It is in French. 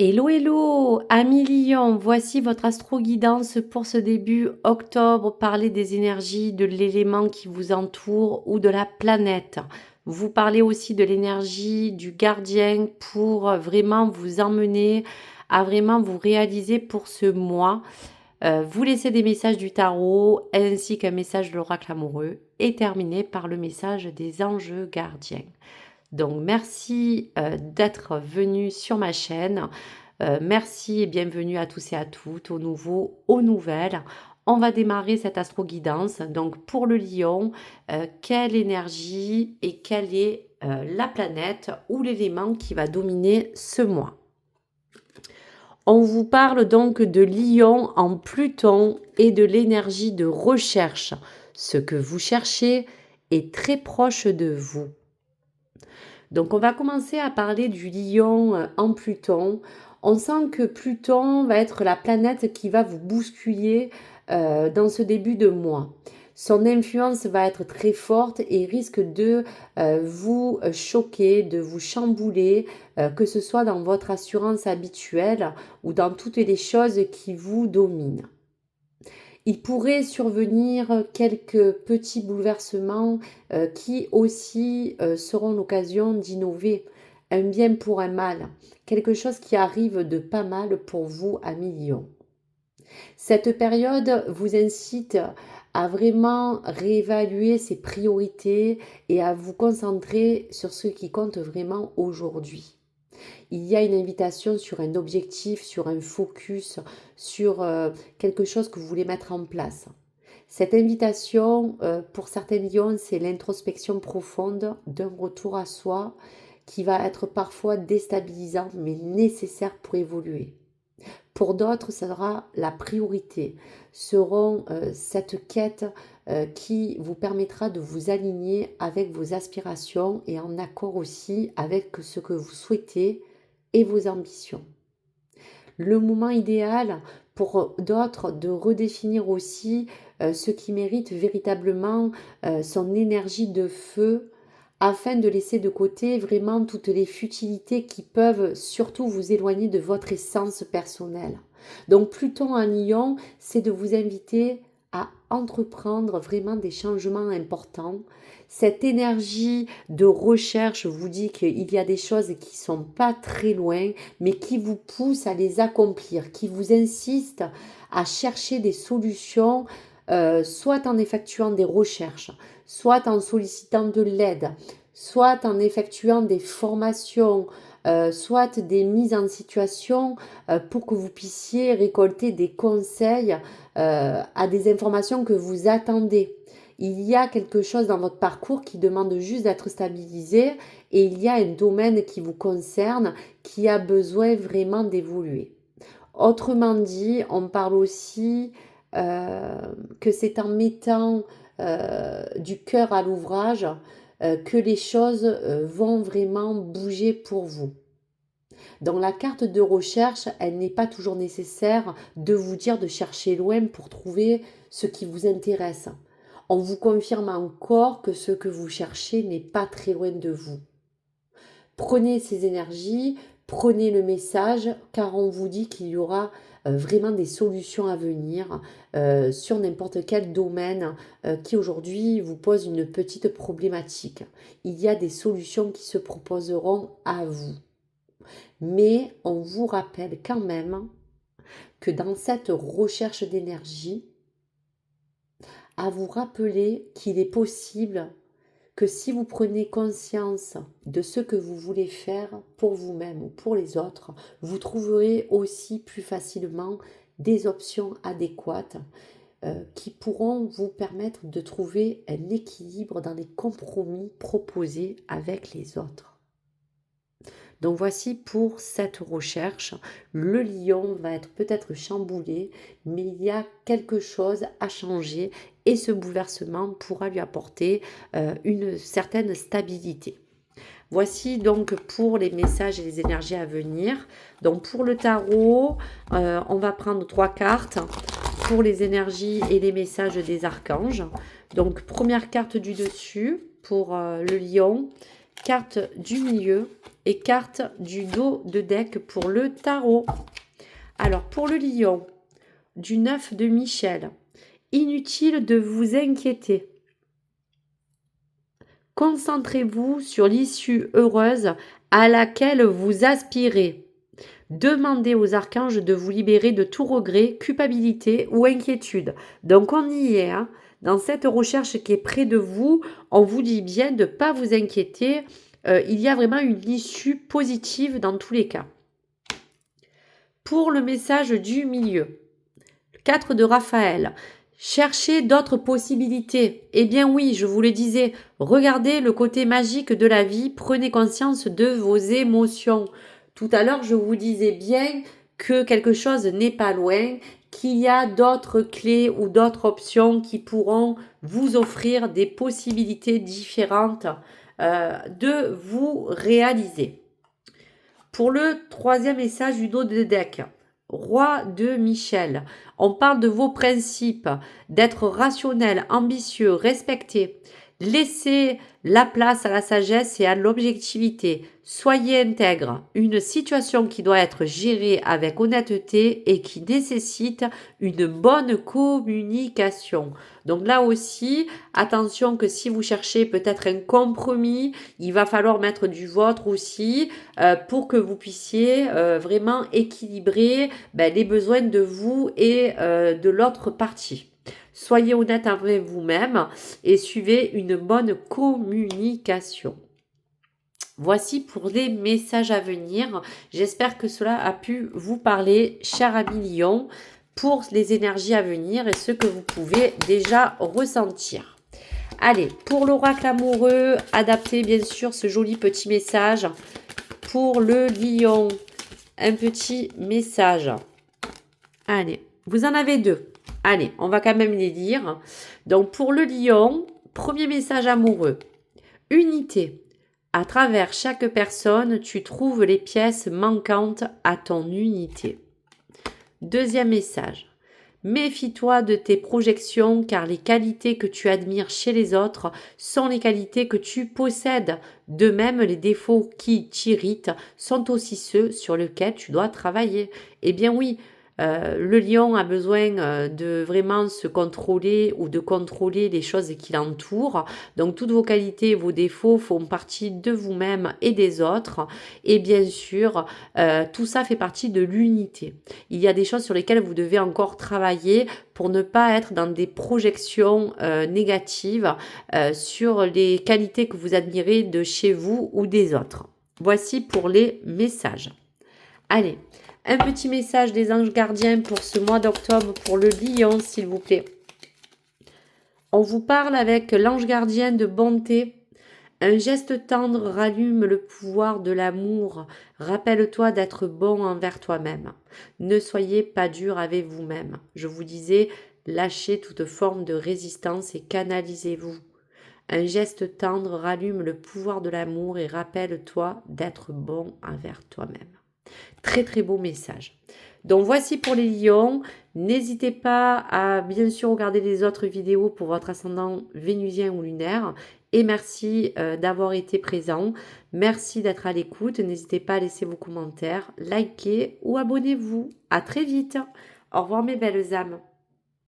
Hello, hello, amis Lion, voici votre astro-guidance pour ce début octobre. Parlez des énergies, de l'élément qui vous entoure ou de la planète. Vous parlez aussi de l'énergie du gardien pour vraiment vous emmener à vraiment vous réaliser pour ce mois. Vous laissez des messages du tarot ainsi qu'un message de l'oracle amoureux et terminez par le message des anges gardiens. Donc merci d'être venu sur ma chaîne. Merci et bienvenue à tous et à toutes, aux nouveaux, aux nouvelles. On va démarrer cette astro-guidance. Donc pour le lion, quelle énergie et quelle est la planète ou l'élément qui va dominer ce mois? On vous parle donc de Lion en Pluton et de l'énergie de recherche. Ce que vous cherchez est très proche de vous. Donc on va commencer à parler du Lion en Pluton. On sent que Pluton va être la planète qui va vous bousculer dans ce début de mois. Son influence va être très forte et risque de vous choquer, de vous chambouler, que ce soit dans votre assurance habituelle ou dans toutes les choses qui vous dominent. Il pourrait survenir quelques petits bouleversements qui aussi seront l'occasion d'innover. Un bien pour un mal. Quelque chose qui arrive de pas mal pour vous, amis Lion. Cette période vous incite à vraiment réévaluer ses priorités et à vous concentrer sur ce qui compte vraiment aujourd'hui. Il y a une invitation sur un objectif, sur un focus, sur quelque chose que vous voulez mettre en place. Cette invitation, pour certains lions, c'est l'introspection profonde d'un retour à soi qui va être parfois déstabilisant mais nécessaire pour évoluer. Pour d'autres, ça sera la priorité, seront cette quête qui vous permettra de vous aligner avec vos aspirations et en accord aussi avec ce que vous souhaitez et vos ambitions. Le moment idéal pour d'autres de redéfinir aussi ce qui mérite véritablement son énergie de feu afin de laisser de côté vraiment toutes les futilités qui peuvent surtout vous éloigner de votre essence personnelle. Donc Pluton en Lion, c'est de vous inviter à entreprendre vraiment des changements importants. Cette énergie de recherche vous dit qu'il y a des choses qui ne sont pas très loin, mais qui vous poussent à les accomplir, qui vous insistent à chercher des solutions, soit en effectuant des recherches, soit en sollicitant de l'aide, soit en effectuant des formations, soit des mises en situation pour que vous puissiez récolter des conseils à des informations que vous attendez. Il y a quelque chose dans votre parcours qui demande juste d'être stabilisé et il y a un domaine qui vous concerne qui a besoin vraiment d'évoluer. Autrement dit, on parle aussi que c'est en mettant du cœur à l'ouvrage que les choses vont vraiment bouger pour vous. Dans la carte de recherche, elle n'est pas toujours nécessaire de vous dire de chercher loin pour trouver ce qui vous intéresse. On vous confirme encore que ce que vous cherchez n'est pas très loin de vous. Prenez ces énergies, prenez le message, car on vous dit qu'il y aura vraiment des solutions à venir sur n'importe quel domaine qui aujourd'hui vous pose une petite problématique. Il y a des solutions qui se proposeront à vous. Mais on vous rappelle quand même que dans cette recherche d'énergie, à vous rappeler qu'il est possible que si vous prenez conscience de ce que vous voulez faire pour vous-même ou pour les autres, vous trouverez aussi plus facilement des options adéquates qui pourront vous permettre de trouver un équilibre dans les compromis proposés avec les autres. Donc voici pour cette recherche. Le lion va être peut-être chamboulé, mais il y a quelque chose à changer et ce bouleversement pourra lui apporter une certaine stabilité. Voici donc pour les messages et les énergies à venir. Donc pour le tarot, on va prendre 3 cartes pour les énergies et les messages des archanges. Donc première carte du dessus pour le lion. carte du milieu et carte du dos de deck pour le tarot. Alors, pour le lion, du 9 de Michel, inutile de vous inquiéter. Concentrez-vous sur l'issue heureuse à laquelle vous aspirez. Demandez aux archanges de vous libérer de tout regret, culpabilité ou inquiétude. Donc on y est, hein. Dans cette recherche qui est près de vous, on vous dit bien de ne pas vous inquiéter. Il y a vraiment une issue positive dans tous les cas. Pour le message du milieu, 4 de Raphaël. Cherchez d'autres possibilités. Eh bien oui, je vous le disais, regardez le côté magique de la vie, prenez conscience de vos émotions. Tout à l'heure, je vous disais bien que quelque chose n'est pas loin, qu'il y a d'autres clés ou d'autres options qui pourront vous offrir des possibilités différentes de vous réaliser. Pour le troisième message du dos de deck, Roi de Michel, on parle de vos principes, d'être rationnel, ambitieux, respecté. Laissez la place à la sagesse et à l'objectivité. Soyez intègre. Une situation qui doit être gérée avec honnêteté et qui nécessite une bonne communication. Donc là aussi, attention que si vous cherchez peut-être un compromis, il va falloir mettre du vôtre aussi pour que vous puissiez vraiment équilibrer les besoins de vous et de l'autre partie. Soyez honnête avec vous-même et suivez une bonne communication. Voici pour les messages à venir. J'espère que cela a pu vous parler, cher ami Lion, pour les énergies à venir et ce que vous pouvez déjà ressentir. Allez, pour l'oracle amoureux, adaptez bien sûr ce joli petit message. Pour le lion, un petit message. Allez, vous en avez deux. Allez, on va quand même les lire. Donc, pour le lion, premier message amoureux. Unité. À travers chaque personne, tu trouves les pièces manquantes à ton unité. Deuxième message. Méfie-toi de tes projections car les qualités que tu admires chez les autres sont les qualités que tu possèdes. De même, les défauts qui t'irritent sont aussi ceux sur lesquels tu dois travailler. Eh bien oui, le lion a besoin de vraiment se contrôler ou de contrôler les choses qui l'entourent. Donc toutes vos qualités, vos défauts font partie de vous-même et des autres. Et bien sûr, tout ça fait partie de l'unité. Il y a des choses sur lesquelles vous devez encore travailler pour ne pas être dans des projections négatives sur les qualités que vous admirez de chez vous ou des autres. Voici pour les messages. Allez, un petit message des anges gardiens pour ce mois d'octobre pour le lion, s'il vous plaît. On vous parle avec l'ange gardien de bonté. Un geste tendre rallume le pouvoir de l'amour. Rappelle-toi d'être bon envers toi-même. Ne soyez pas dur avec vous-même. Je vous disais, lâchez toute forme de résistance et canalisez-vous. Un geste tendre rallume le pouvoir de l'amour et rappelle-toi d'être bon envers toi-même. Très très beau message. Donc voici pour les lions. N'hésitez pas à bien sûr regarder les autres vidéos pour votre ascendant vénusien ou lunaire. Et merci d'avoir été présent. Merci d'être à l'écoute. N'hésitez pas à laisser vos commentaires, liker ou abonnez-vous. À très vite. Au revoir mes belles âmes.